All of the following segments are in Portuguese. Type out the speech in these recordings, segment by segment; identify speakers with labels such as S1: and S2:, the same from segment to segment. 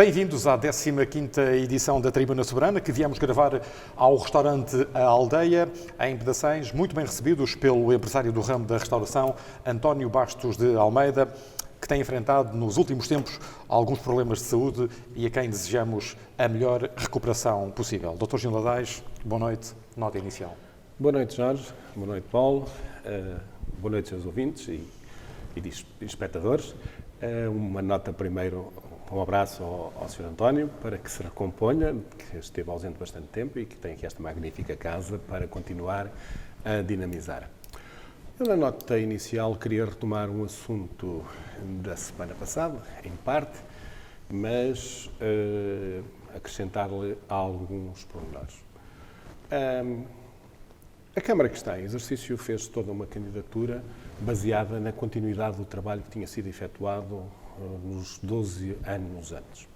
S1: Bem-vindos à 15ª edição da Tribuna Soberana, que viemos gravar ao restaurante A Aldeia, em Pedaçães, muito bem recebidos pelo empresário do ramo da restauração, António Bastos de Almeida, que tem enfrentado nos últimos tempos alguns problemas de saúde e a quem desejamos a melhor recuperação possível. Dr. Gil Ladais, boa noite, nota inicial.
S2: Boa noite, Jorge. Boa noite, Paulo. Boa noite, seus ouvintes e espectadores. Uma nota primeiro, um abraço ao Sr. António, para que se recomponha, que esteve ausente bastante tempo e que tem aqui esta magnífica casa para continuar a dinamizar. Eu, na nota inicial, queria retomar um assunto da semana passada, em parte, mas acrescentar-lhe alguns pormenores. A Câmara que está em exercício fez toda uma candidatura baseada na continuidade do trabalho que tinha sido efetuado nos 12 anos antes.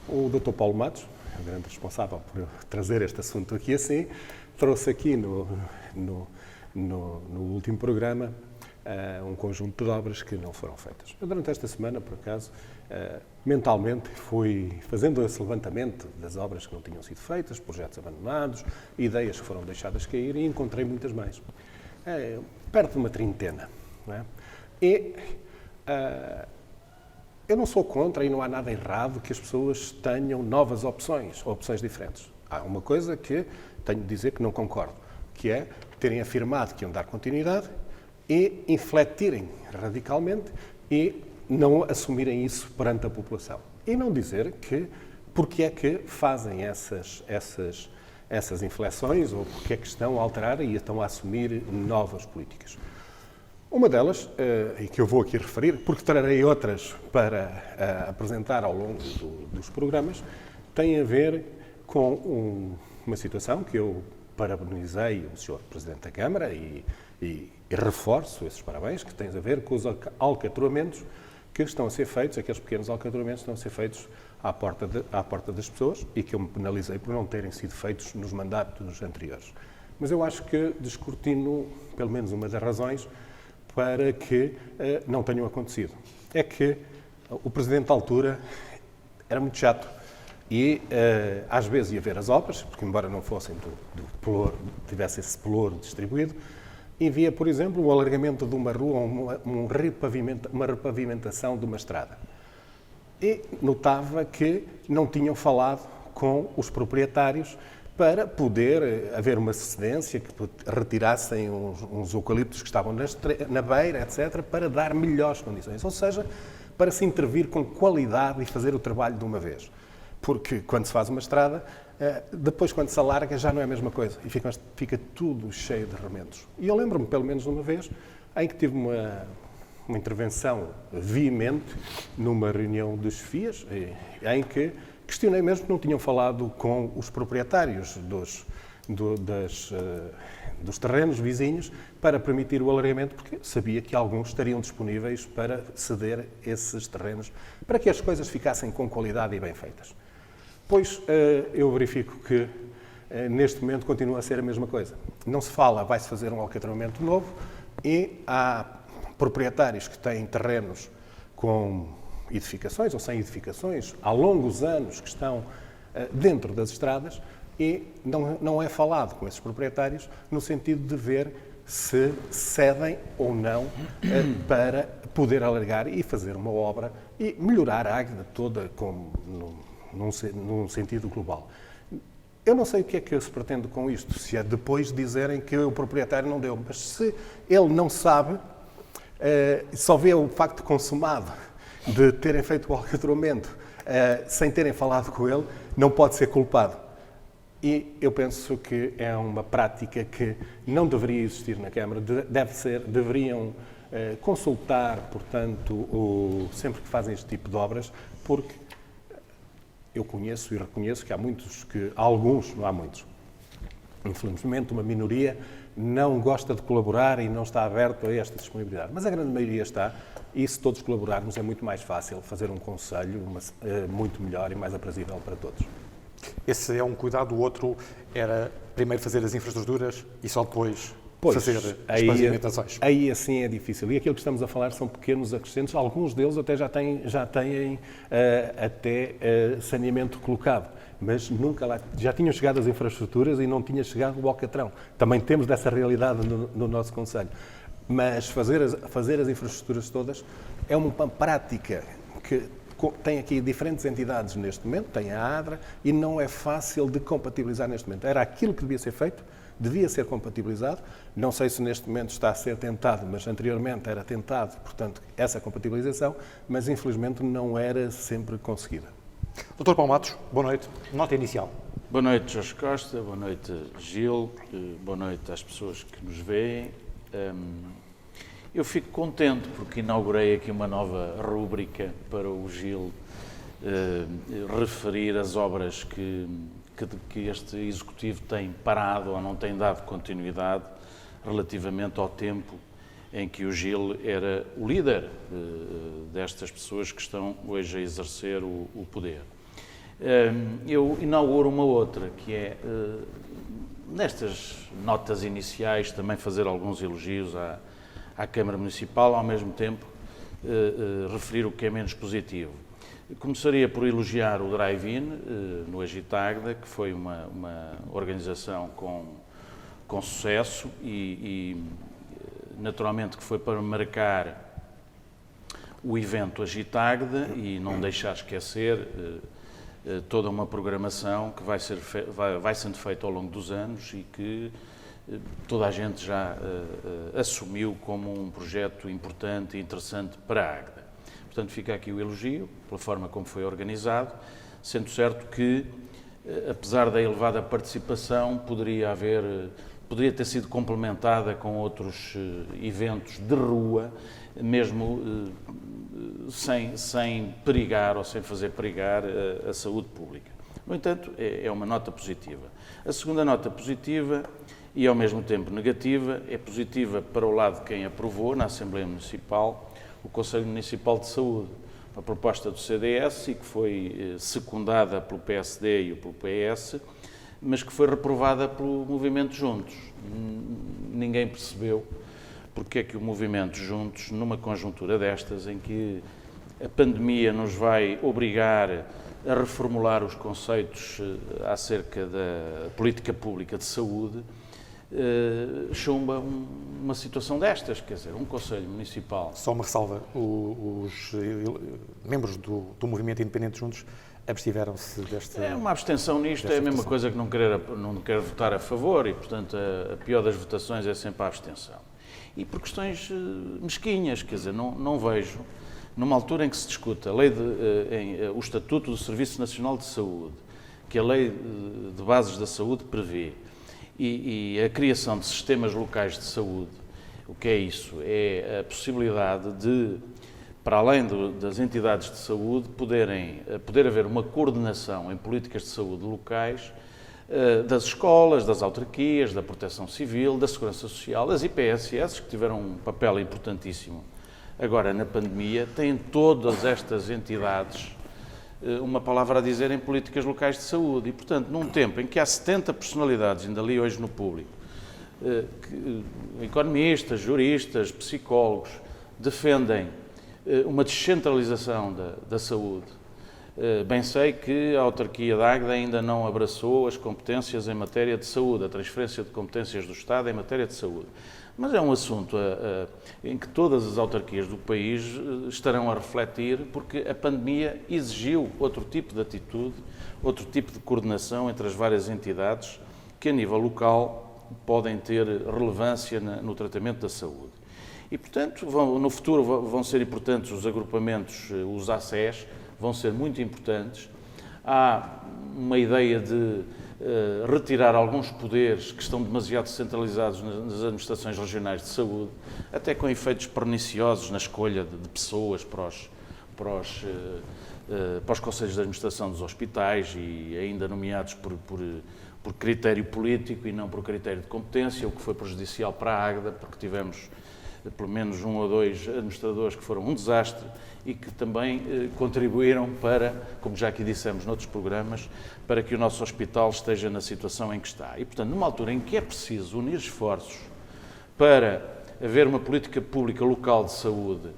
S2: O Dr. Paulo Matos, o grande responsável por trazer este assunto aqui assim, trouxe aqui no último programa um conjunto de obras que não foram feitas. Eu, durante esta semana, por acaso, mentalmente fui fazendo esse levantamento das obras que não tinham sido feitas, projetos abandonados, ideias que foram deixadas cair e encontrei muitas mais. Perto de uma trintena. Não é? E eu não sou contra e não há nada errado que as pessoas tenham novas opções, opções diferentes. Há uma coisa que tenho de dizer que não concordo, que é terem afirmado que iam dar continuidade e infletirem radicalmente e não assumirem isso perante a população. E não dizer que porque é que fazem essas inflexões ou porque é que estão a alterar e estão a assumir novas políticas. Uma delas, e que eu vou aqui referir, porque trarei outras para apresentar ao longo dos programas, tem a ver com uma situação que eu parabenizei o Sr. Presidente da Câmara e reforço esses parabéns, que tem a ver com os alcatroamentos que estão a ser feitos, aqueles pequenos alcatroamentos que estão a ser feitos à porta das pessoas e que eu me penalizei por não terem sido feitos nos mandatos anteriores. Mas eu acho que descortino, pelo menos uma das razões, para que não tenham acontecido. É que o Presidente da altura era muito chato e às vezes ia ver as obras, porque embora não fossem do pelour, tivesse esse pelour distribuído, e via, por exemplo, o alargamento de uma rua, uma repavimentação de uma estrada. E notava que não tinham falado com os proprietários para poder haver uma cedência, que retirassem uns eucaliptos que estavam na beira, etc., para dar melhores condições. Ou seja, para se intervir com qualidade e fazer o trabalho de uma vez. Porque quando se faz uma estrada, depois quando se alarga já não é a mesma coisa e fica tudo cheio de remendos. E eu lembro-me, pelo menos uma vez, em que tive uma intervenção veemente numa reunião dos FIAs, em que questionei mesmo que não tinham falado com os proprietários dos terrenos vizinhos para permitir o alargamento, porque sabia que alguns estariam disponíveis para ceder esses terrenos, para que as coisas ficassem com qualidade e bem feitas. Pois eu verifico que neste momento continua a ser a mesma coisa. Não se fala, vai-se fazer um alcatroamento novo e há proprietários que têm terrenos com edificações ou sem edificações há longos anos que estão dentro das estradas e não é falado com esses proprietários no sentido de ver se cedem ou não para poder alargar e fazer uma obra e melhorar a águeda toda num sentido global. Eu não sei o que é que se pretende com isto, se é depois dizerem que o proprietário não deu, mas se ele não sabe, só vê o facto consumado de terem feito o alcatroamento sem terem falado com ele, não pode ser culpado. E eu penso que é uma prática que não deveria existir na Câmara, deveriam consultar, portanto, sempre que fazem este tipo de obras, porque eu conheço e reconheço que há alguns, não há muitos, infelizmente uma minoria não gosta de colaborar e não está aberto a esta disponibilidade. Mas a grande maioria está, e se todos colaborarmos é muito mais fácil fazer um conselho muito melhor e mais aprazível para todos.
S1: Esse é um cuidado, o outro era primeiro fazer as infraestruturas e só depois fazer as pavimentações.
S2: Aí assim é difícil. E aquilo que estamos a falar são pequenos acrescentos, alguns deles até já têm saneamento colocado, mas nunca lá, já tinham chegado as infraestruturas e não tinha chegado o alcatrão. Também temos dessa realidade no nosso concelho. Mas fazer as infraestruturas todas é uma prática que tem aqui diferentes entidades neste momento, tem a ADRA, e não é fácil de compatibilizar neste momento. Era aquilo que devia ser feito, devia ser compatibilizado. Não sei se neste momento está a ser tentado, mas anteriormente era tentado, portanto, essa compatibilização, mas infelizmente não era sempre conseguida.
S1: Dr. Paulo Matos, boa noite. Nota inicial.
S3: Boa noite, Jorge Costa, boa noite, Gil, boa noite às pessoas que nos veem. Eu fico contente porque inaugurei aqui uma nova rúbrica para o Gil referir as obras que este Executivo tem parado ou não tem dado continuidade relativamente ao tempo em que o Gil era o líder destas pessoas que estão hoje a exercer o poder. Eu inauguro uma outra, que é, nestas notas iniciais, também fazer alguns elogios à Câmara Municipal, ao mesmo tempo referir o que é menos positivo. Começaria por elogiar o Drive-In no Agitagda, que foi uma organização com sucesso e naturalmente que foi para marcar o evento Agitagda e não deixar esquecer toda uma programação que vai sendo feita ao longo dos anos e que toda a gente já assumiu como um projeto importante e interessante para a Águeda. Portanto, fica aqui o elogio pela forma como foi organizado, sendo certo que, apesar da elevada participação, poderia ter sido complementada com outros eventos de rua, mesmo sem perigar ou sem fazer perigar a saúde pública. No entanto, é uma nota positiva. A segunda nota positiva, e ao mesmo tempo negativa, é positiva para o lado de quem aprovou na Assembleia Municipal o Conselho Municipal de Saúde, uma proposta do CDS e que foi secundada pelo PSD e pelo PS, mas que foi reprovada pelo Movimento Juntos. Ninguém percebeu porque é que o Movimento Juntos, numa conjuntura destas, em que a pandemia nos vai obrigar a reformular os conceitos acerca da política pública de saúde, chumba uma situação destas, quer dizer, um Conselho Municipal.
S1: Só uma ressalva, os membros do Movimento Independente Juntos abstiveram-se desta...
S3: É uma abstenção nisto, é a mesma coisa que não querer votar a favor e, portanto, a pior das votações é sempre a abstenção. E por questões mesquinhas, quer dizer, não vejo, numa altura em que se discute o Estatuto do Serviço Nacional de Saúde, que a Lei de Bases da Saúde prevê, e a criação de sistemas locais de saúde, o que é isso? É a possibilidade de, para além das entidades de saúde, poder haver uma coordenação em políticas de saúde locais das escolas, das autarquias, da proteção civil, da segurança social, das IPSS, que tiveram um papel importantíssimo agora na pandemia, têm todas estas entidades uma palavra a dizer em políticas locais de saúde. E, portanto, num tempo em que há 70 personalidades, ainda li hoje no Público, economistas, juristas, psicólogos, defendem uma descentralização da saúde. Bem sei que a autarquia da Águeda ainda não abraçou as competências em matéria de saúde, a transferência de competências do Estado em matéria de saúde. Mas é um assunto em que todas as autarquias do país estarão a refletir, porque a pandemia exigiu outro tipo de atitude, outro tipo de coordenação entre as várias entidades que, a nível local, podem ter relevância no tratamento da saúde. E, portanto, no futuro vão ser importantes os agrupamentos, os ACES, vão ser muito importantes. Há uma ideia de retirar alguns poderes que estão demasiado centralizados nas administrações regionais de saúde, até com efeitos perniciosos na escolha de pessoas para os conselhos de administração dos hospitais e ainda nomeados por critério político e não por critério de competência, o que foi prejudicial para a Águeda, porque tivemos pelo menos 1 ou 2 administradores que foram um desastre e que também contribuíram para, como já aqui dissemos noutros programas, para que o nosso hospital esteja na situação em que está. E, portanto, numa altura em que é preciso unir esforços para haver uma política pública local de saúde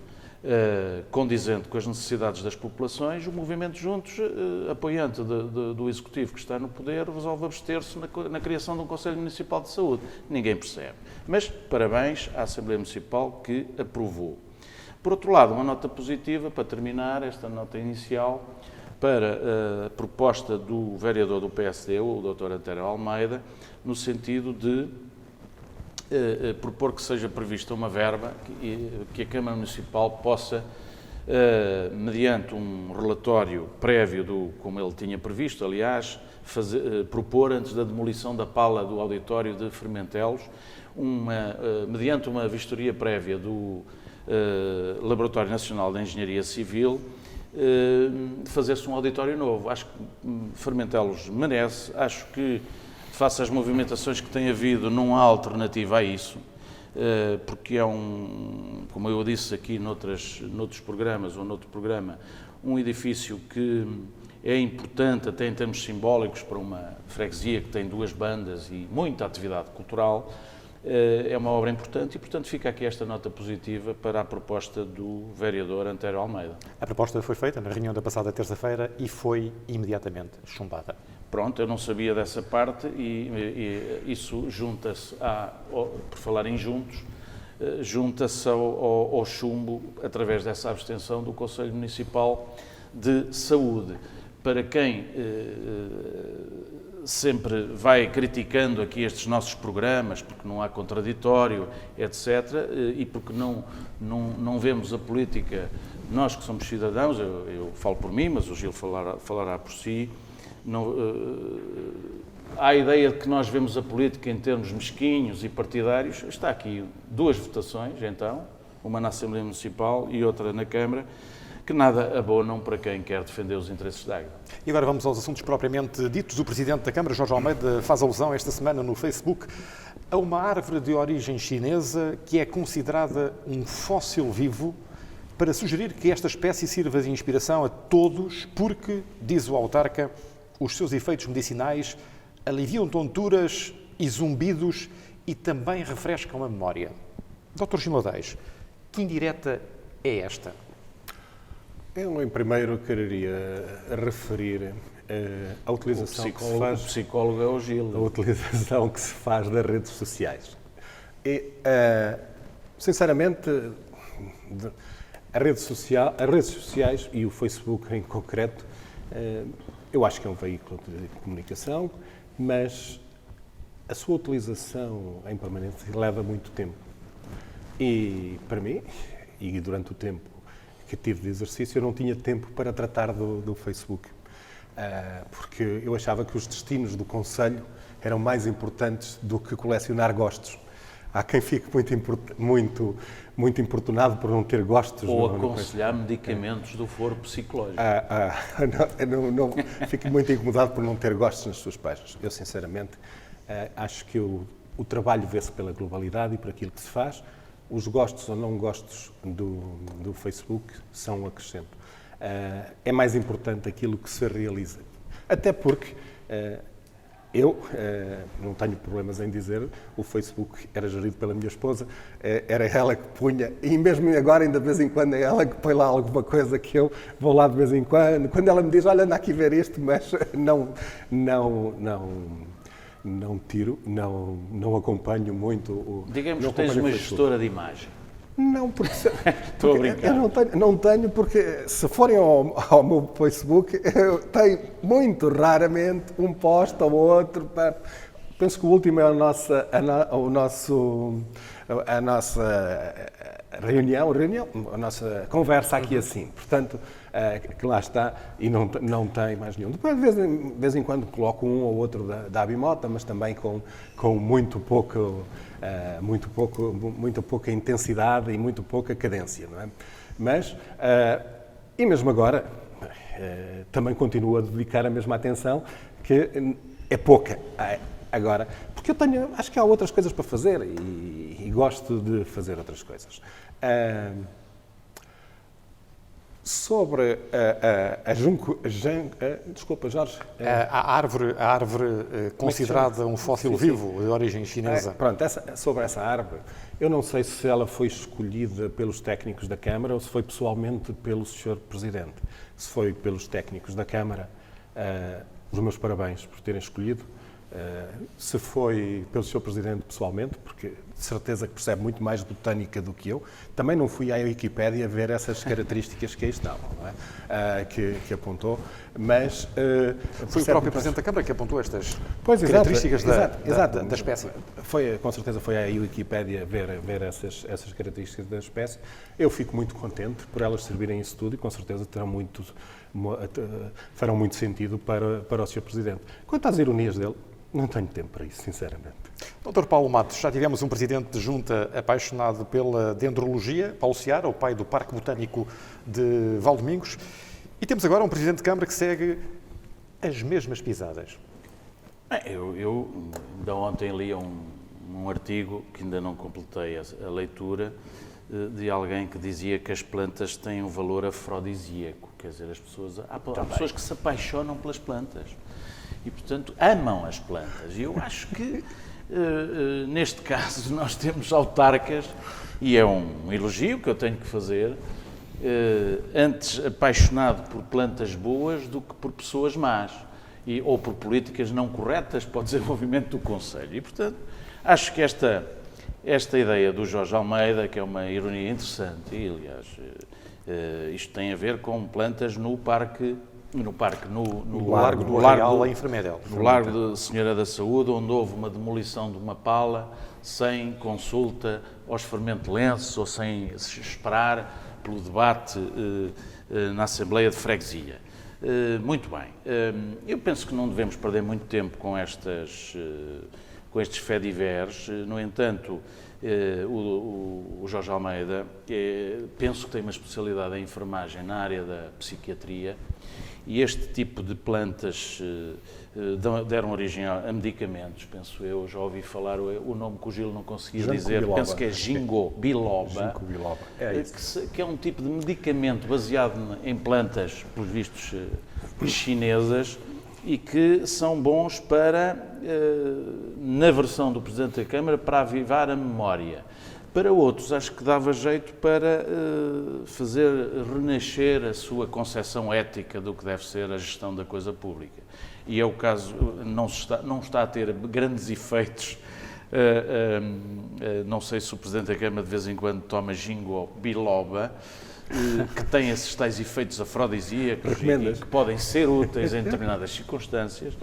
S3: condizente com as necessidades das populações, o Movimento Juntos, apoiante do Executivo que está no poder, resolve abster-se na criação de um Conselho Municipal de Saúde. Ninguém percebe. Mas parabéns à Assembleia Municipal que aprovou. Por outro lado, uma nota positiva, para terminar esta nota inicial, para a proposta do vereador do PSD, o Dr. António Almeida, no sentido de propor que seja prevista uma verba que a Câmara Municipal possa, mediante um relatório prévio, como ele tinha previsto, aliás, propor, antes da demolição da pala do auditório de Fermentelos, mediante uma vistoria prévia do Laboratório Nacional de Engenharia Civil, fazer-se um auditório novo. Acho que Fermentelos merece, acho que, face às movimentações que tem havido, não há alternativa a isso, porque é como eu disse aqui noutros programas ou noutro programa, um edifício que é importante até em termos simbólicos para uma freguesia que tem 2 bandas e muita atividade cultural. É uma obra importante e, portanto, fica aqui esta nota positiva para a proposta do vereador António Almeida.
S1: A proposta foi feita na reunião da passada terça-feira e foi imediatamente chumbada.
S3: Pronto, eu não sabia dessa parte e isso junta-se, por falar em juntos, junta-se ao chumbo através dessa abstenção do Conselho Municipal de Saúde. Para quem sempre vai criticando aqui estes nossos programas, porque não há contraditório, etc., e porque não vemos a política, nós que somos cidadãos, eu falo por mim, mas o Gil falará por si, há a ideia de que nós vemos a política em termos mesquinhos e partidários. Está aqui 2 votações, então, uma na Assembleia Municipal e outra na Câmara, que nada abonam para quem quer defender os interesses da Águeda.
S1: E agora vamos aos assuntos propriamente ditos. O Presidente da Câmara, Jorge Almeida, faz alusão esta semana no Facebook a uma árvore de origem chinesa que é considerada um fóssil vivo, para sugerir que esta espécie sirva de inspiração a todos porque, diz o autarca, os seus efeitos medicinais aliviam tonturas e zumbidos e também refrescam a memória. Dr. Gil Odeis, que indireta é esta?
S2: Eu, em primeiro, quereria referir a utilização que se faz...
S3: O psicólogo é o Gil.
S2: A utilização que se faz das redes sociais. E, sinceramente, as redes sociais e o Facebook em concreto, eu acho que é um veículo de comunicação, mas a sua utilização em permanência leva muito tempo. E, para mim, e durante o tempo que tive de exercício, eu não tinha tempo para tratar do Facebook, porque eu achava que os destinos do Conselho eram mais importantes do que colecionar gostos. Há quem fique muito importunado por não ter gostos.
S3: Ou aconselhar medicamentos do foro psicológico.
S2: Não, fico muito incomodado por não ter gostos nas suas páginas. Eu, sinceramente, acho que o trabalho vê-se pela globalidade e por aquilo que se faz. Os gostos ou não gostos do Facebook são um acrescento. É mais importante aquilo que se realiza. Até porque eu não tenho problemas em dizer, o Facebook era gerido pela minha esposa, era ela que punha, e mesmo agora, ainda de vez em quando, é ela que põe lá alguma coisa que eu vou lá de vez em quando. Quando ela me diz, olha, anda aqui ver isto, mas não tiro, não acompanho muito.
S3: Digamos que tens uma gestora de imagem.
S2: Não, porque
S3: Estou a brincar.
S2: Eu não tenho, porque se forem ao meu Facebook, eu tenho muito raramente um post ou outro. Penso que o último é a nossa reunião, a nossa conversa aqui assim. Portanto, que lá está e não tem mais nenhum. Depois, de vez em quando, coloco um ou outro da Abimota, mas também com muito pouca intensidade e muito pouca cadência, não é? Mas, e mesmo agora, também continuo a dedicar a mesma atenção, que é pouca agora, porque acho que há outras coisas para fazer e gosto de fazer outras coisas. Sobre desculpa, Jorge.
S1: A árvore considerada um fóssil vivo de origem chinesa.
S2: Pronto, sobre essa árvore, eu não sei se ela foi escolhida pelos técnicos da Câmara ou se foi pessoalmente pelo Sr. Presidente. Se foi pelos técnicos da Câmara, os meus parabéns por terem escolhido. Se foi pelo Sr. Presidente pessoalmente, porque de certeza que percebe muito mais de botânica do que eu, também não fui à Wikipédia ver essas características que aí estavam, não é? Que apontou, mas...
S1: Foi o próprio Presidente da Câmara que apontou estas
S2: Pois,
S1: características
S2: exato.
S1: da espécie.
S2: Com certeza foi à Wikipédia ver essas características da espécie. Eu fico muito contente por elas servirem em estudo e com certeza farão muito sentido para o Sr. Presidente. Quanto às ironias dele, não tenho tempo para isso, sinceramente.
S1: Dr. Paulo Matos, já tivemos um Presidente de Junta apaixonado pela dendrologia, Paulo Seara, o pai do Parque Botânico de Valdomingos, e temos agora um Presidente de Câmara que segue as mesmas pisadas.
S3: Eu ainda ontem li um artigo, que ainda não completei a leitura, de alguém que dizia que as plantas têm um valor afrodisíaco, quer dizer, há pessoas que se apaixonam pelas plantas e, portanto, amam as plantas. E eu acho que, neste caso, nós temos autarcas, e é um elogio que eu tenho que fazer, antes apaixonado por plantas boas do que por pessoas más, ou por políticas não corretas para o desenvolvimento do Conselho. E, portanto, acho que esta ideia do Jorge Almeida, que é uma ironia interessante, e, aliás, isto tem a ver com plantas no
S1: Largo do Arraial, em Fermedel.
S3: No Largo da Senhora da Saúde, onde houve uma demolição de uma pala sem consulta aos fermentelenses ou sem se esperar pelo debate na Assembleia de Freguesia. Muito bem. Eu penso que não devemos perder muito tempo com estes fediveres. No entanto, o Jorge Almeida, penso que tem uma especialidade em enfermagem na área da psiquiatria, e este tipo de plantas deram origem a medicamentos, penso eu. Já ouvi falar o nome que o Gil não conseguia dizer,
S2: biloba.
S3: Penso que é ginkgo biloba, que é um tipo de medicamento baseado em plantas, pelos vistos, chinesas, e que são bons para, na versão do Presidente da Câmara, para avivar a memória. Para outros, acho que dava jeito para fazer renascer a sua concepção ética do que deve ser a gestão da coisa pública. E é o caso, não está a ter grandes efeitos. Não sei se o Presidente da Câmara de vez em quando toma ginkgo biloba, que tem esses tais efeitos afrodisíacos e que podem ser úteis em determinadas circunstâncias.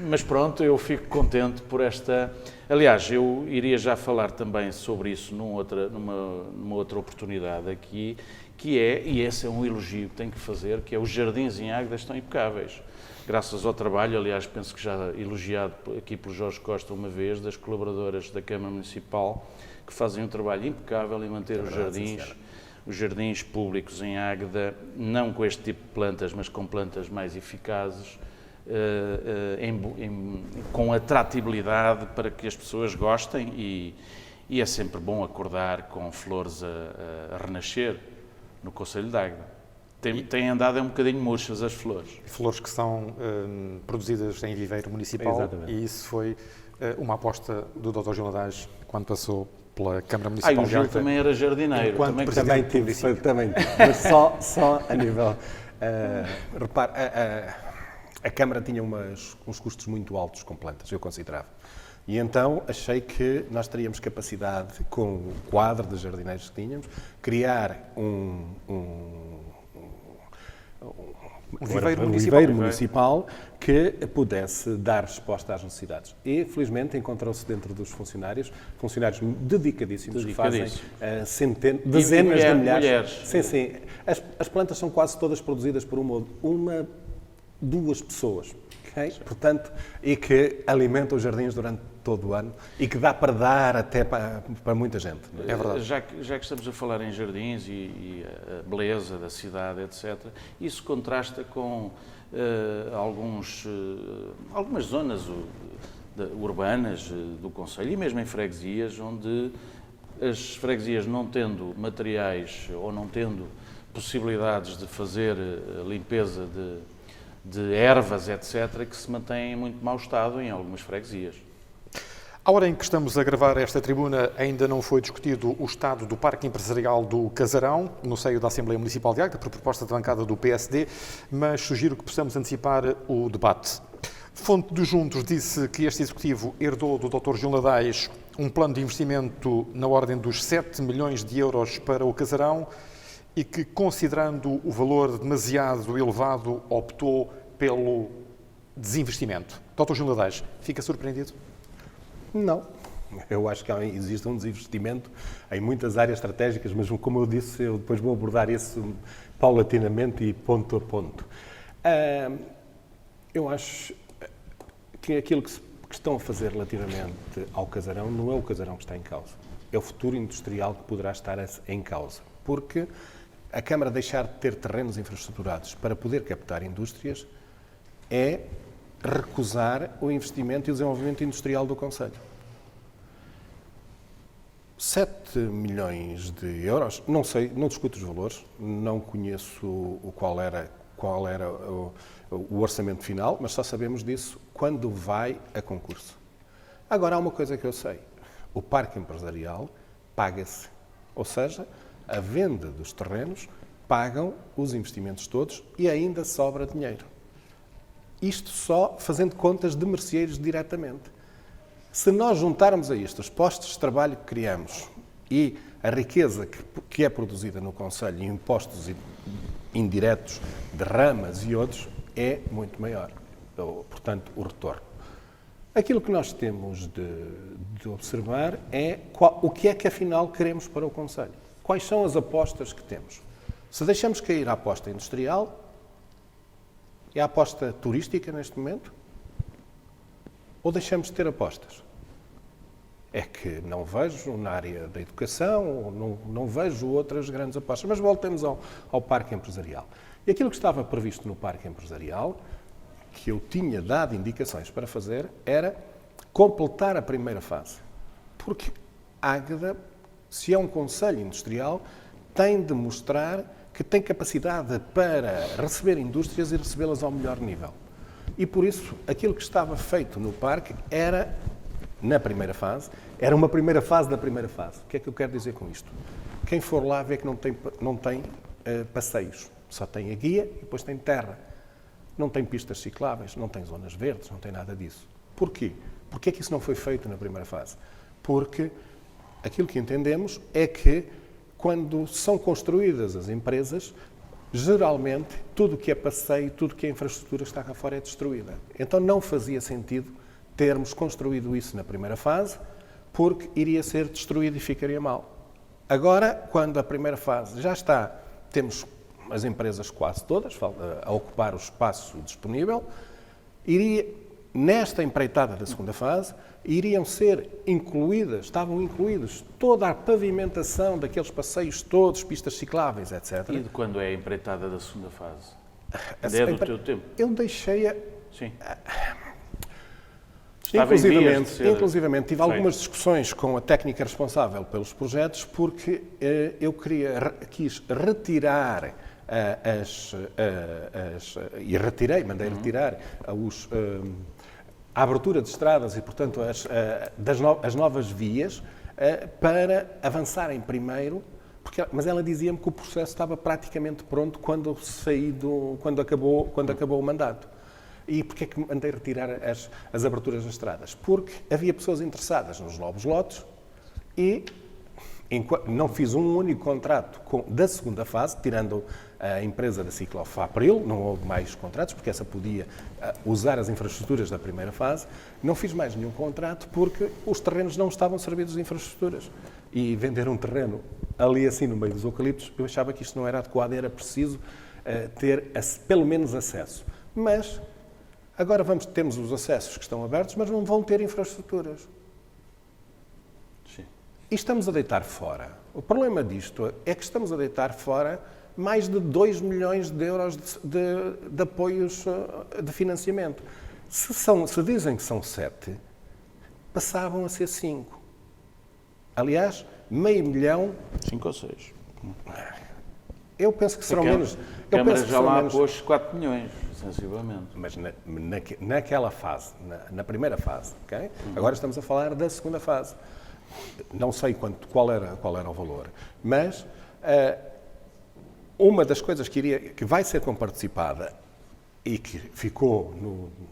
S3: Mas pronto, eu fico contente por esta... Aliás, eu iria já falar também sobre isso numa outra oportunidade aqui, que é, e esse é um elogio que tenho que fazer, que é os jardins em Águeda estão impecáveis. Graças ao trabalho, aliás, penso que já elogiado aqui pelo Jorge Costa uma vez, das colaboradoras da Câmara Municipal, que fazem um trabalho impecável em manter os jardins públicos em Águeda, não com este tipo de plantas, mas com plantas mais eficazes, com atratividade para que as pessoas gostem, e é sempre bom acordar com flores a renascer no Concelho de Águeda. Têm andado um bocadinho murchas as flores.
S1: Flores que são produzidas em viveiro municipal. Exatamente. E isso foi uma aposta do Dr. Gil Nadaes quando passou pela Câmara Municipal.
S3: O Gil também era jardineiro.
S2: Também tive, mas só a nível... repare, a Câmara tinha uns custos muito altos com plantas, eu considerava. E então achei que nós teríamos capacidade, com o quadro de jardineiros que tínhamos, criar um viveiro municipal que pudesse dar resposta às necessidades. E, felizmente, encontrou-se dentro dos funcionários dedicadíssimos que fazem dezenas de milhares. Sim. As plantas são quase todas produzidas por duas pessoas, okay? Portanto, e que alimentam os jardins durante todo o ano e que dá para dar até para muita gente.
S1: É verdade.
S3: Já que estamos a falar em jardins e a beleza da cidade, etc., isso contrasta com algumas zonas urbanas do Concelho e mesmo em freguesias, onde as freguesias, não tendo materiais ou não tendo possibilidades de fazer limpeza de ervas, etc., que se mantêm em muito mau estado em algumas freguesias.
S1: À hora em que estamos a gravar esta tribuna, ainda não foi discutido o estado do Parque Empresarial do Casarão, no seio da Assembleia Municipal de Águeda, por proposta de bancada do PSD, mas sugiro que possamos antecipar o debate. Fonte dos Juntos disse que este Executivo herdou do Dr. Gil Nadais um plano de investimento na ordem dos 7 milhões de euros para o Casarão e que, considerando o valor demasiado elevado, optou pelo desinvestimento. Dr. Gil Nadais, fica surpreendido?
S2: Não. Eu acho que existe um desinvestimento em muitas áreas estratégicas, mas como eu disse, eu depois vou abordar isso paulatinamente e ponto a ponto. Eu acho que aquilo que estão a fazer relativamente ao Casarão não é o Casarão que está em causa. É o futuro industrial que poderá estar em causa. Porque a Câmara deixar de ter terrenos infraestruturados para poder captar indústrias é recusar o investimento e o desenvolvimento industrial do concelho. 7 milhões de euros, não sei, não discuto os valores, não conheço qual era o orçamento final, mas só sabemos disso quando vai a concurso. Agora, há uma coisa que eu sei, o parque empresarial paga-se, ou seja, a venda dos terrenos pagam os investimentos todos e ainda sobra dinheiro. Isto só fazendo contas de merceeiros diretamente. Se nós juntarmos a isto os postos de trabalho que criamos e a riqueza que é produzida no concelho e impostos indiretos de ramas e outros, é muito maior. Portanto, o retorno. Aquilo que nós temos de observar é o que é que afinal queremos para o concelho. Quais são as apostas que temos? Se deixamos cair a aposta industrial, é a aposta turística neste momento? Ou deixamos de ter apostas? É que não vejo na área da educação, ou não vejo outras grandes apostas. Mas voltemos ao parque empresarial. E aquilo que estava previsto no parque empresarial, que eu tinha dado indicações para fazer, era completar a primeira fase. Porque Águeda, se é um concelho industrial, tem de mostrar que tem capacidade para receber indústrias e recebê-las ao melhor nível. E por isso, aquilo que estava feito no parque era, na primeira fase, era uma primeira fase da primeira fase. O que é que eu quero dizer com isto? Quem for lá vê que não tem passeios, só tem a guia e depois tem terra. Não tem pistas cicláveis, não tem zonas verdes, não tem nada disso. Porquê? Porquê é que isso não foi feito na primeira fase? Porque aquilo que entendemos é que quando são construídas as empresas, geralmente tudo o que é passeio, tudo o que é infraestrutura está cá fora é destruída. Então não fazia sentido termos construído isso na primeira fase, porque iria ser destruído e ficaria mal. Agora, quando a primeira fase já está, temos as empresas quase todas a ocupar o espaço disponível, nesta empreitada da segunda fase, estavam incluídos toda a pavimentação daqueles passeios todos, pistas cicláveis, etc.
S3: E de quando é a empreitada da segunda fase? É do teu tempo?
S2: Eu deixei-a...
S3: Sim.
S2: Inclusivamente, tive algumas discussões com a técnica responsável pelos projetos, porque eu quis retirar mandei retirar a abertura de estradas e, portanto, as novas vias para avançarem primeiro, mas ela dizia-me que o processo estava praticamente pronto quando acabou o mandato. E porquê é que mandei retirar as aberturas das estradas? Porque havia pessoas interessadas nos novos lotes e não fiz um único contrato da segunda fase, tirando a empresa da Ciclofapril, não houve mais contratos, porque essa podia usar as infraestruturas da primeira fase. Não fiz mais nenhum contrato porque os terrenos não estavam servidos de infraestruturas. E vender um terreno ali assim no meio dos eucaliptos, eu achava que isto não era adequado, era preciso ter pelo menos acesso. Mas agora temos os acessos que estão abertos, mas não vão ter infraestruturas.
S3: Sim.
S2: E estamos a deitar fora. O problema disto é que estamos a deitar fora mais de 2 milhões de euros de apoios de financiamento. Se dizem que são 7, passavam a ser 5. Aliás, 500 mil...
S3: 5 ou 6.
S2: Eu penso que serão menos.
S3: A Câmara já lá pôs 4 milhões, sensivelmente.
S2: Mas naquela fase, na primeira fase, ok? Agora estamos a falar da segunda fase. Não sei qual era o valor, mas uma das coisas que vai ser comparticipada e que ficou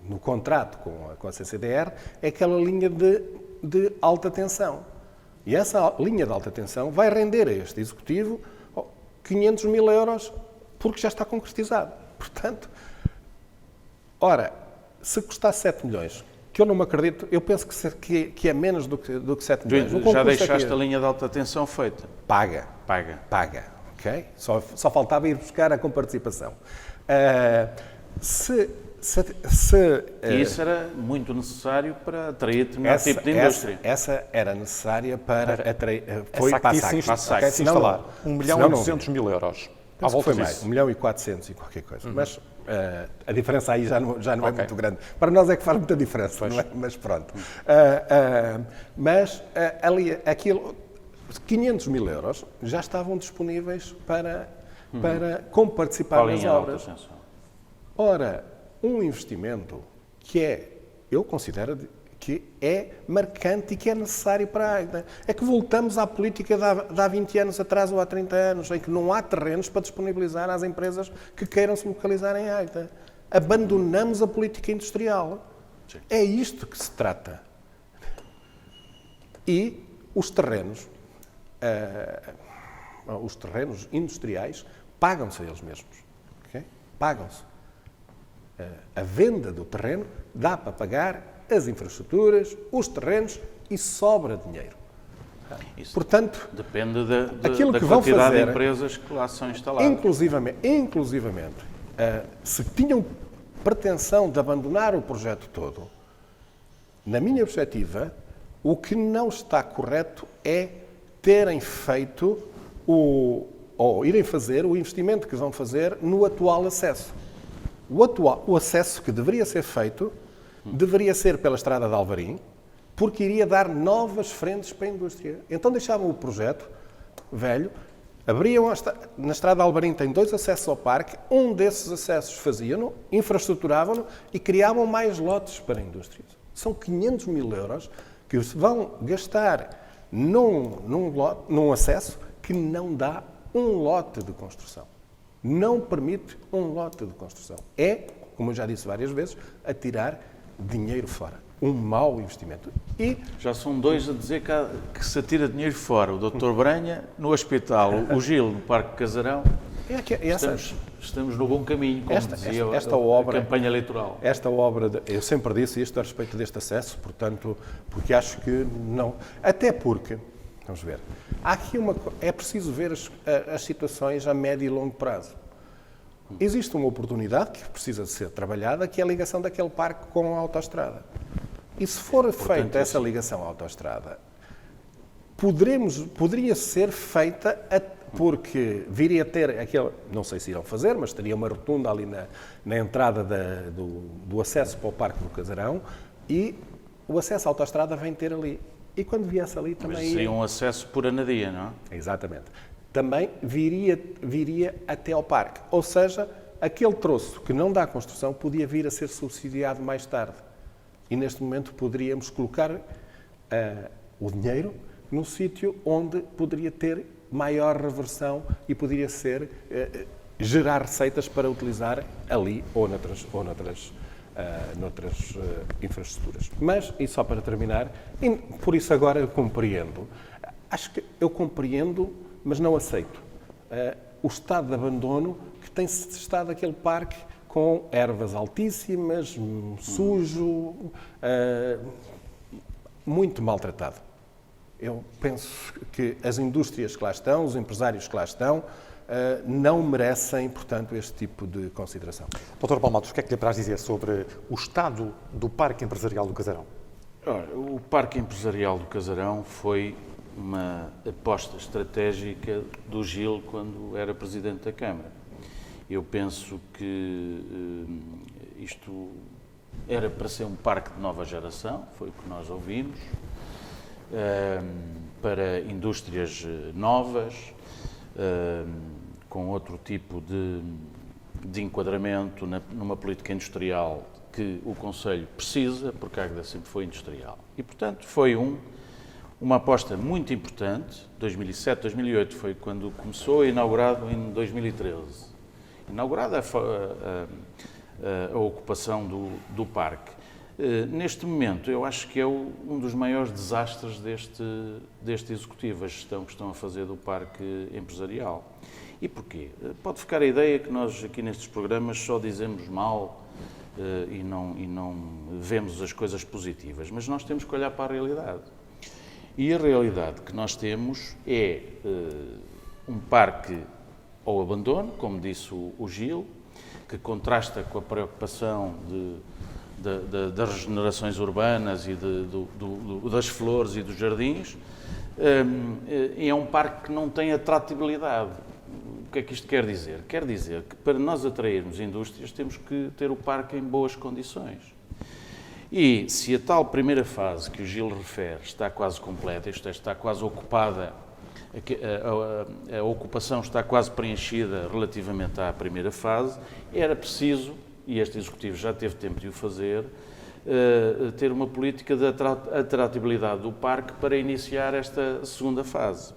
S2: no contrato com a CCDR é aquela linha de alta tensão. E essa linha de alta tensão vai render a este Executivo 500 mil euros porque já está concretizado. Portanto, ora, se custar 7 milhões, que eu não me acredito, eu penso que é menos do que 7 milhões.
S3: Já deixaste a linha de alta tensão feita?
S2: Paga. Ok? Só faltava ir buscar a comparticipação.
S3: E isso era muito necessário para atrair determinado tipo de indústria.
S2: Essa era necessária para atrair.
S1: Foi para a SAC se instalar. 1.200.000 euros. À volta
S2: foi mais, 1.400.000 e qualquer coisa. Mas a diferença aí já não é muito grande. Para nós é que faz muita diferença, não é? Mas pronto. Ali, aquilo, 500 mil euros já estavam disponíveis para comparticipar nas obras. Ora, um investimento eu considero que é marcante e que é necessário para a Águeda. É que voltamos à política de há 20 anos atrás ou há 30 anos, em que não há terrenos para disponibilizar às empresas que queiram se localizar em Águeda. Abandonamos a política industrial. Sim. É isto que se trata. E os terrenos industriais pagam-se a eles mesmos. Okay? Pagam-se. A venda do terreno dá para pagar as infraestruturas, os terrenos e sobra dinheiro.
S3: Isso
S2: portanto,
S3: depende da quantidade de empresas que lá são instaladas.
S2: Inclusivamente, se tinham pretensão de abandonar o projeto todo, na minha perspectiva, o que não está correto é terem feito ou irem fazer o investimento que vão fazer no atual acesso. O acesso que deveria ser feito deveria ser pela Estrada de Alvarim, porque iria dar novas frentes para a indústria. Então deixavam o projeto velho, abriam na Estrada de Alvarim tem 2 acessos ao parque, um desses acessos faziam-no, infraestruturavam-no e criavam mais lotes para a indústria. São 500 mil euros que se vão gastar num acesso que não dá um lote de construção. Não permite um lote de construção. É, como eu já disse várias vezes, atirar dinheiro fora. Um mau investimento. E
S3: já são 2 a dizer que se atira dinheiro fora. O Dr. Branha no hospital, o Gil no Parque Casarão. Estamos no bom caminho, como dizia a campanha eleitoral.
S2: Esta obra, eu sempre disse isto a respeito deste acesso, portanto, porque acho que não... Até porque, vamos ver, há aqui é preciso ver as situações a médio e longo prazo. Existe uma oportunidade que precisa de ser trabalhada, que é a ligação daquele parque com a autoestrada. E se for feita essa ligação à autoestrada, poderia ser feita porque viria a ter aquele, não sei se irão fazer, mas teria uma rotunda ali na entrada do acesso para o Parque do Casarão e o acesso à autoestrada vem ter ali. E quando viesse ali também...
S3: Mas seria um acesso por anadia, não é?
S2: Exatamente. Também viria até ao parque. Ou seja, aquele troço que não dá construção podia vir a ser subsidiado mais tarde. E neste momento poderíamos colocar o dinheiro num sítio onde poderia ter maior reversão e poderia ser gerar receitas para utilizar ali ou noutras infraestruturas. Mas, e só para terminar, por isso agora eu compreendo. Acho que eu compreendo, mas não aceito. O estado de abandono que tem estado aquele parque com ervas altíssimas, sujo, muito maltratado. Eu penso que as indústrias que lá estão, os empresários que lá estão, não merecem, portanto, este tipo de consideração.
S1: Dr. Palmatos, o que é que lhe apraz dizer sobre o estado do Parque Empresarial do Casarão?
S3: O Parque Empresarial do Casarão foi uma aposta estratégica do Gil quando era Presidente da Câmara. Eu penso que isto era para ser um parque de nova geração, foi o que nós ouvimos, para indústrias novas, com outro tipo de enquadramento numa política industrial que o Conselho precisa, porque a Águeda sempre foi industrial. E, portanto, foi uma aposta muito importante. 2007, 2008 foi quando começou, inaugurado em 2013. Inaugurada a ocupação do parque. Neste momento, eu acho que é um dos maiores desastres deste Executivo, a gestão que estão a fazer do parque empresarial. E porquê? Pode ficar a ideia que nós aqui nestes programas só dizemos mal e não vemos as coisas positivas, mas nós temos que olhar para a realidade. E a realidade que nós temos é um parque ao abandono, como disse o Gil, que contrasta com a preocupação das regenerações urbanas e das flores e dos jardins. É um parque que não tem atratividade. O que é que isto quer dizer? Quer dizer que para nós atrairmos indústrias temos que ter o parque em boas condições. E se a tal primeira fase que o Gil refere está quase completa, isto é, está quase ocupada, a ocupação está quase preenchida relativamente à primeira fase, era preciso, e este Executivo já teve tempo de o fazer, ter uma política de atratividade do parque para iniciar esta segunda fase.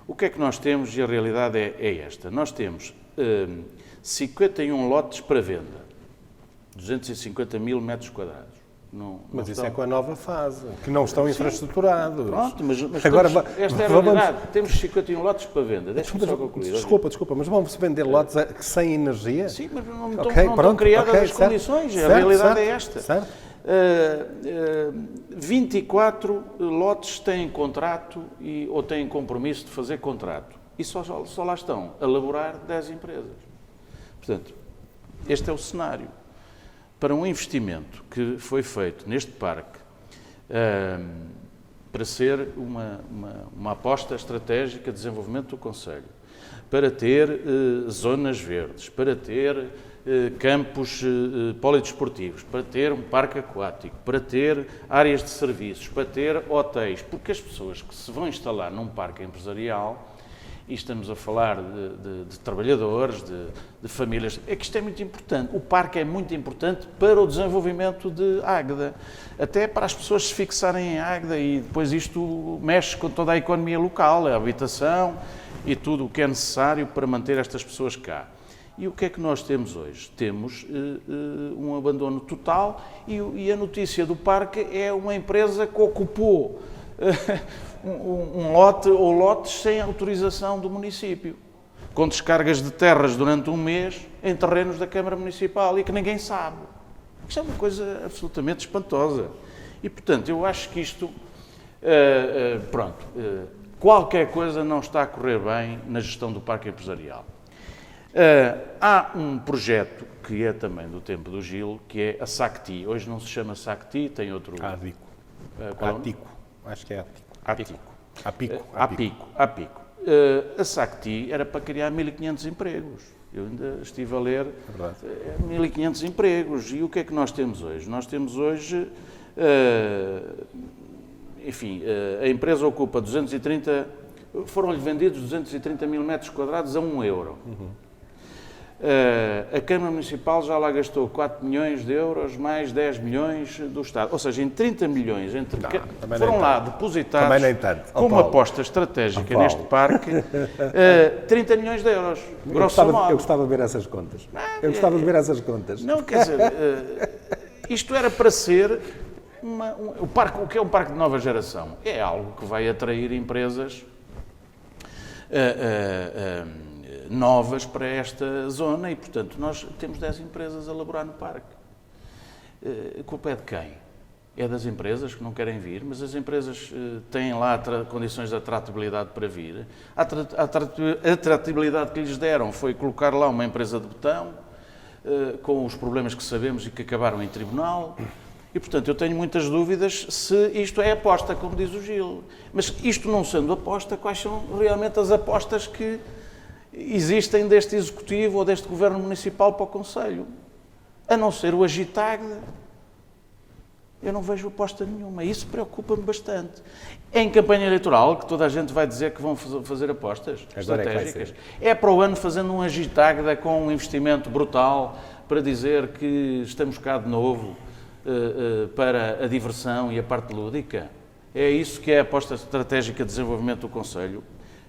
S3: O que é que nós temos, e a realidade é esta, nós temos 51 lotes para venda, 250 mil metros quadrados.
S2: Mas isso é com a nova fase, que não estão infraestruturados.
S3: Pronto, mas
S2: agora,
S3: esta é a realidade. Temos 51 lotes para venda. Deixa-me só concluir.
S2: Desculpa, mas vão-se vender lotes sem energia?
S3: Sim, mas não estão criadas as condições. A realidade é esta.
S2: Certo.
S3: 24 lotes têm contrato ou têm compromisso de fazer contrato. E só lá estão a elaborar 10 empresas. Portanto, este é o cenário. Para um investimento que foi feito neste parque para ser uma aposta estratégica de desenvolvimento do Conselho, para ter zonas verdes, para ter campos polidesportivos, para ter um parque aquático, para ter áreas de serviços, para ter hotéis, porque as pessoas que se vão instalar num parque empresarial, e estamos a falar de trabalhadores, de famílias, é que isto é muito importante. O parque é muito importante para o desenvolvimento de Águeda, até para as pessoas se fixarem em Águeda, e depois isto mexe com toda a economia local, a habitação e tudo o que é necessário para manter estas pessoas cá. E o que é que nós temos hoje? Temos um abandono total e a notícia do parque é uma empresa que ocupou um lote ou lotes sem autorização do município, com descargas de terras durante um mês em terrenos da Câmara Municipal e que ninguém sabe. Isto é uma coisa absolutamente espantosa. E, portanto, eu acho que isto, qualquer coisa não está a correr bem na gestão do parque empresarial. Há um projeto que é também do tempo do Gil, que é a SACTI. Hoje não se chama SACTI, tem outro...
S2: Atico. Acho que é Apico.
S3: Apico. A SACTI era para criar 1.500 empregos. Eu ainda estive a ler 1.500 empregos. E o que é que nós temos hoje? Nós temos hoje, a empresa ocupa 230, foram-lhe vendidos 230 mil metros quadrados a €1. A Câmara Municipal já lá gastou 4 milhões de euros, mais 10 milhões do Estado. Ou seja, em 30 milhões foram lá depositados com uma aposta estratégica neste parque, 30 milhões de euros, grosso modo.
S2: Eu gostava de ver essas contas.
S3: Não, quer dizer, isto era para ser o que é um parque de nova geração. É algo que vai atrair empresas novas para esta zona e, portanto, nós temos 10 empresas a laborar no parque. A culpa é de quem? É das empresas que não querem vir, mas as empresas têm lá condições de atratividade para vir. A atratividade que lhes deram foi colocar lá uma empresa de betão, com os problemas que sabemos e que acabaram em tribunal. E, portanto, eu tenho muitas dúvidas se isto é aposta, como diz o Gil. Mas isto não sendo aposta, quais são realmente as apostas que existem deste Executivo ou deste Governo Municipal para o Conselho? A não ser o Agitagda. eu não vejo aposta nenhuma. Isso preocupa-me bastante. Em campanha eleitoral, que toda a gente vai dizer que vão fazer apostas estratégicas, é para o ano fazendo um agitagda com um investimento brutal para dizer que estamos cá de novo para a diversão e a parte lúdica. É isso que é a aposta estratégica de desenvolvimento do Conselho?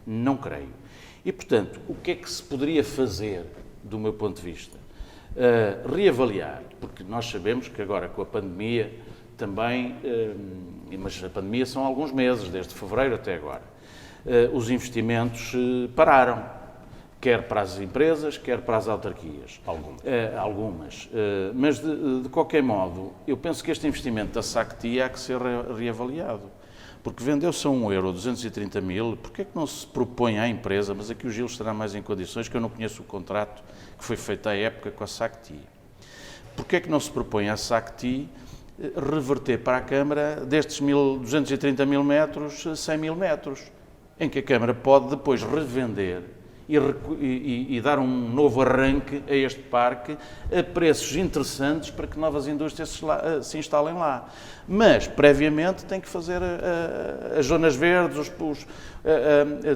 S3: Não creio. E, portanto, o que é que se poderia fazer, do meu ponto de vista? Reavaliar, porque nós sabemos que agora com a pandemia também, mas a pandemia são alguns meses, desde fevereiro até agora, os investimentos pararam, quer para as empresas, quer para as autarquias. Algumas. Mas, de qualquer modo, eu penso que este investimento da SACTI há que ser reavaliado. Porque vendeu-se a €1, 230 mil, porquê é que não se propõe à empresa, mas aqui o Gil estará mais em condições, que eu não conheço o contrato que foi feito à época com a SACTI. Porquê é que não se propõe à SACTI reverter para a Câmara destes 230 mil metros, 100 mil metros, em que a Câmara pode depois revender e dar um novo arranque a este parque a preços interessantes para que novas indústrias se instalem lá. Mas, previamente, tem que fazer as zonas verdes,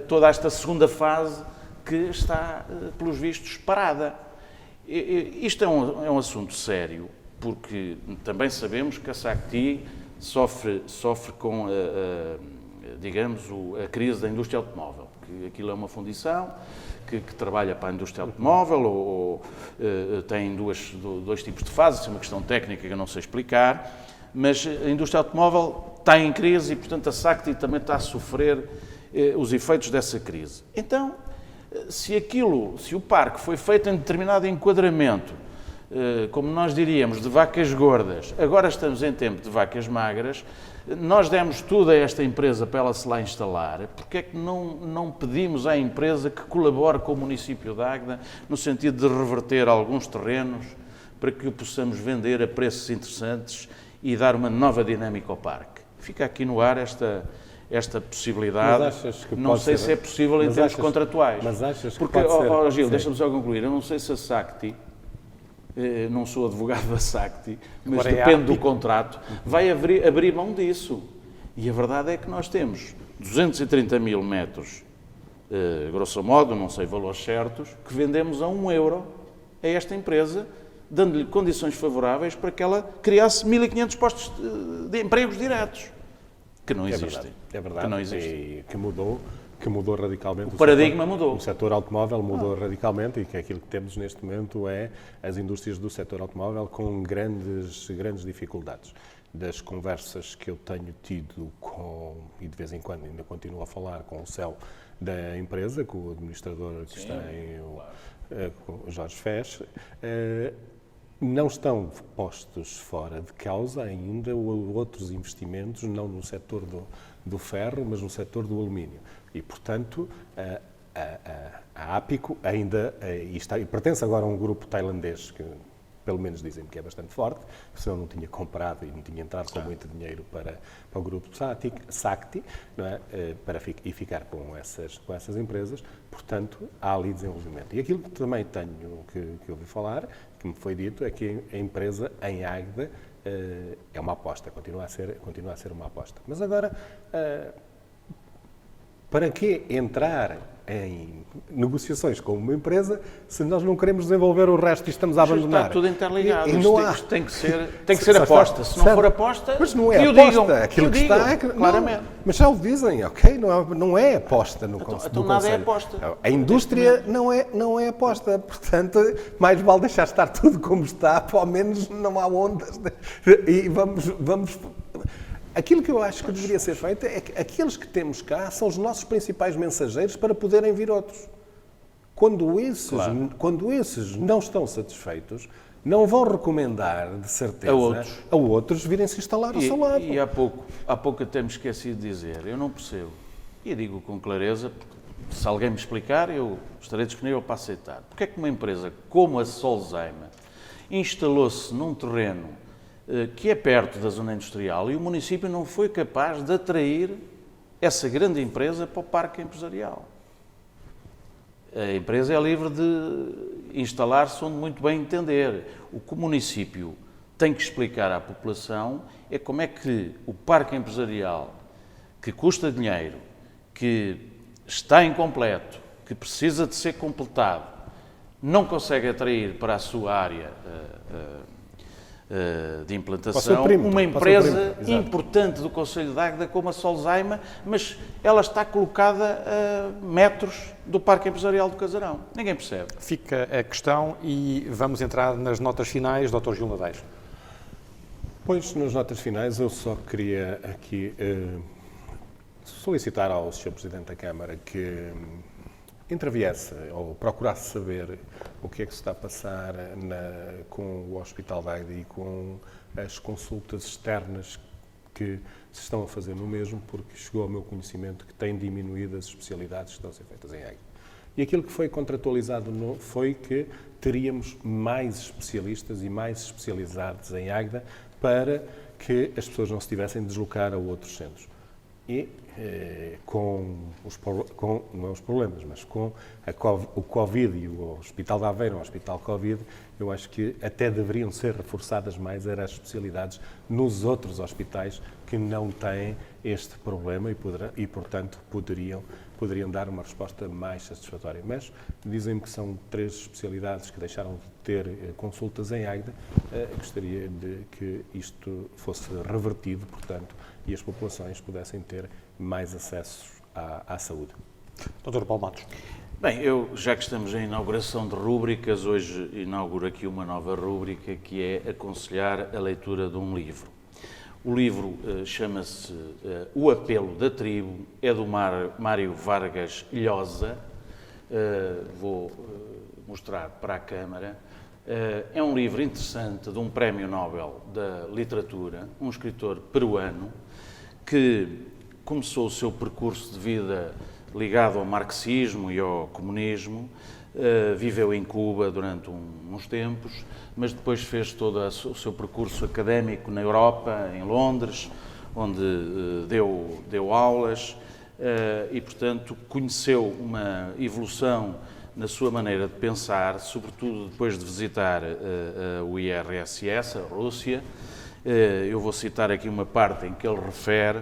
S3: toda esta segunda fase que está, pelos vistos, parada. Isto é um assunto sério, porque também sabemos que a SACTI sofre com, digamos, a crise da indústria automóvel, porque aquilo é uma fundição que trabalha para a indústria automóvel, ou tem dois tipos de fases, isso é uma questão técnica que eu não sei explicar, mas a indústria automóvel está em crise e, portanto, a SACTI também está a sofrer os efeitos dessa crise. Então, se o parque foi feito em determinado enquadramento, como nós diríamos, de vacas gordas, agora estamos em tempo de vacas magras, nós demos tudo a esta empresa para ela se lá instalar, porque é que não pedimos à empresa que colabore com o município de Águeda no sentido de reverter alguns terrenos para que o possamos vender a preços interessantes e dar uma nova dinâmica ao parque? Fica aqui no ar esta possibilidade. Não sei se é possível em termos contratuais.
S2: Mas achas que
S3: porque,
S2: pode ser?
S3: Gil, deixa-me só concluir. Eu não sei se a SACTI, não sou advogado da SACTI, mas depende do contrato, vai abrir mão disso. E a verdade é que nós temos 230 mil metros, grosso modo, não sei valores certos, que vendemos a €1 a esta empresa, dando-lhe condições favoráveis para que ela criasse 1.500 postos de empregos diretos, que não existem.
S2: É verdade.
S3: Que não existem.
S2: E que mudou radicalmente.
S3: O paradigma mudou.
S2: O setor automóvel mudou radicalmente e que aquilo que temos neste momento é as indústrias do setor automóvel com grandes dificuldades. Das conversas que eu tenho tido e de vez em quando ainda continuo a falar com o CEO da empresa, com o administrador que está com o Jorge Fez, não estão postos fora de causa ainda outros investimentos, não no setor do ferro, mas no setor do alumínio. E, portanto, a Apico ainda e pertence agora a um grupo tailandês que, pelo menos, dizem que é bastante forte, senão não tinha comprado e não tinha entrado com muito dinheiro para o grupo SACTI, não é? E ficar com essas empresas. Portanto, há ali desenvolvimento. E aquilo que também tenho que ouvi falar, que me foi dito, é que a empresa em Águeda é uma aposta, continua a ser uma aposta. Mas agora, para que entrar em negociações com uma empresa se nós não queremos desenvolver o resto e estamos a abandonar?
S3: Está tudo interligado.
S2: Isto
S3: tem que ser aposta. Se não for aposta,
S2: mas não é
S3: que
S2: aposta.
S3: Digam,
S2: aquilo que está é que,
S3: claramente.
S2: Não, mas já o dizem, ok? Não é aposta no Conselho.
S3: Então nada é aposta.
S2: A indústria não é aposta. Portanto, mais vale deixar estar tudo como está, pelo menos não há ondas. E vamos. Aquilo que eu acho que deveria ser feito é que aqueles que temos cá são os nossos principais mensageiros para poderem vir outros. Quando esses não estão satisfeitos, não vão recomendar, de certeza, a outros virem se instalar ao seu lado.
S3: E há pouco até me esqueci de dizer, eu não percebo, e digo com clareza, porque se alguém me explicar, eu estarei disponível para aceitar. Porque é que uma empresa como a Solzheimer instalou-se num terreno que é perto da zona industrial e o município não foi capaz de atrair essa grande empresa para o parque empresarial? A empresa é livre de instalar-se onde muito bem entender. O que o município tem que explicar à população é como é que o parque empresarial, que custa dinheiro, que está incompleto, que precisa de ser completado, não consegue atrair para a sua área de implantação uma empresa importante do Concelho de Águeda como a Solzaima, mas ela está colocada a metros do Parque Empresarial do Casarão. Ninguém percebe.
S1: Fica a questão e vamos entrar nas notas finais, Dr. Gil Nadeiros.
S2: Pois, nas notas finais, eu só queria aqui solicitar ao Sr. Presidente da Câmara que interviesse ou procurasse saber o que é que se está a passar com o Hospital de Águeda e com as consultas externas que se estão a fazer no mesmo, porque chegou ao meu conhecimento que têm diminuído as especialidades que estão a ser feitas em Águeda. E aquilo que foi contratualizado foi que teríamos mais especialistas e mais especializados em Águeda para que as pessoas não se tivessem de deslocar a outros centros. E não os problemas, mas com o Covid e o Hospital de Aveiro, o Hospital Covid, eu acho que até deveriam ser reforçadas mais as especialidades nos outros hospitais que não têm este problema e portanto, poderiam dar uma resposta mais satisfatória. Mas dizem-me que são 3 especialidades que deixaram de ter consultas em Águeda. Gostaria de que isto fosse revertido, portanto, e as populações pudessem ter mais acesso à saúde.
S1: Dr. Paulo Matos.
S3: Bem, já que estamos em inauguração de rúbricas, hoje inauguro aqui uma nova rúbrica que é aconselhar a leitura de um livro. O livro chama-se O Apelo da Tribo, é do Mário Vargas Llosa. Vou mostrar para a Câmara. É um livro interessante de um prémio Nobel da Literatura, um escritor peruano que começou o seu percurso de vida ligado ao marxismo e ao comunismo, viveu em Cuba durante uns tempos, mas depois fez todo o seu percurso académico na Europa, em Londres, onde deu aulas e, portanto, conheceu uma evolução na sua maneira de pensar, sobretudo depois de visitar o IRSS, a Rússia. Eu vou citar aqui uma parte em que ele refere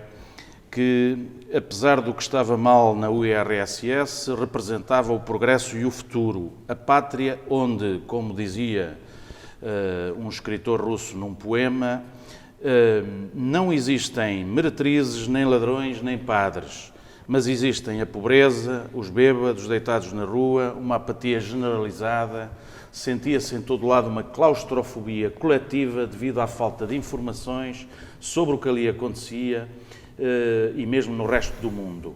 S3: que, apesar do que estava mal na URSS, representava o progresso e o futuro, a pátria onde, como dizia um escritor russo num poema, não existem meretrizes, nem ladrões, nem padres, mas existem a pobreza, os bêbados deitados na rua, uma apatia generalizada, sentia-se em todo lado uma claustrofobia coletiva devido à falta de informações sobre o que ali acontecia e mesmo no resto do mundo.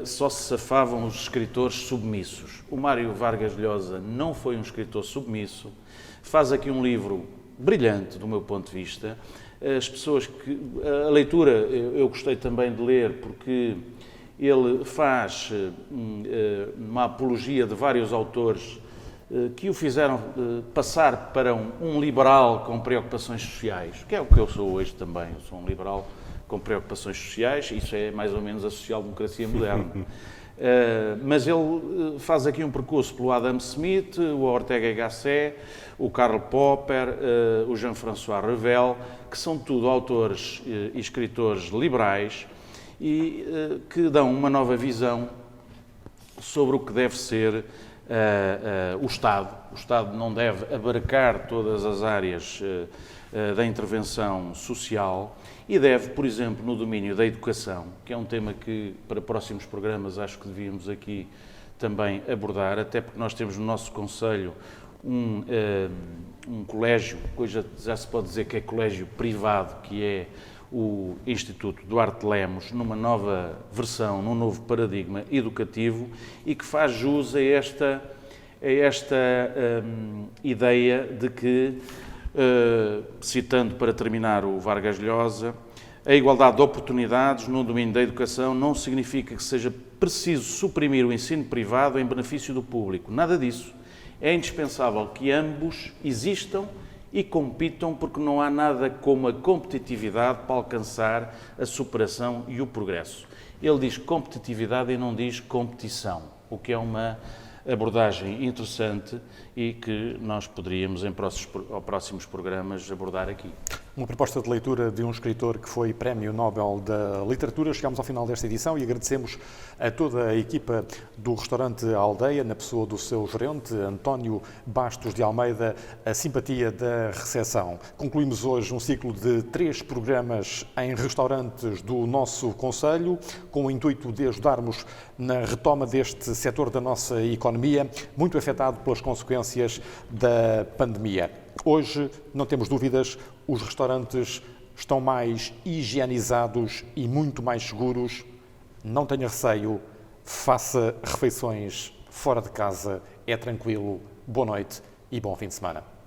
S3: Só se safavam os escritores submissos. O Mário Vargas Llosa não foi um escritor submisso, faz aqui um livro brilhante do meu ponto de vista. As pessoas que... A leitura eu gostei também de ler porque ele faz uma apologia de vários autores que o fizeram passar para um liberal com preocupações sociais, que é o que eu sou hoje também. Eu sou um liberal com preocupações sociais, isso é mais ou menos a social-democracia moderna. Mas ele faz aqui um percurso pelo Adam Smith, o Ortega y Gasset, o Karl Popper, o Jean-François Revel, que são tudo autores e escritores liberais e que dão uma nova visão sobre o que deve ser o Estado. O Estado não deve abarcar todas as áreas da intervenção social e deve, por exemplo, no domínio da educação, que é um tema que para próximos programas acho que devíamos aqui também abordar, até porque nós temos no nosso Conselho um colégio, hoje já se pode dizer que é colégio privado, que é o Instituto Duarte Lemos, numa nova versão, num novo paradigma educativo e que faz jus a esta ideia de que, citando para terminar o Vargas Llosa, a igualdade de oportunidades no domínio da educação não significa que seja preciso suprimir o ensino privado em benefício do público. Nada disso. É indispensável que ambos existam e compitam, porque não há nada como a competitividade para alcançar a superação e o progresso. Ele diz competitividade e não diz competição, o que é uma abordagem interessante e que nós poderíamos, em próximos programas, abordar aqui.
S1: Uma proposta de leitura de um escritor que foi Prémio Nobel da Literatura. Chegamos ao final desta edição e agradecemos a toda a equipa do restaurante Aldeia, na pessoa do seu gerente, António Bastos de Almeida, a simpatia da recepção. Concluímos hoje um ciclo de 3 programas em restaurantes do nosso concelho, com o intuito de ajudarmos na retoma deste setor da nossa economia, muito afetado pelas consequências da pandemia. Hoje, não temos dúvidas, os restaurantes estão mais higienizados e muito mais seguros. Não tenha receio, faça refeições fora de casa, é tranquilo. Boa noite e bom fim de semana.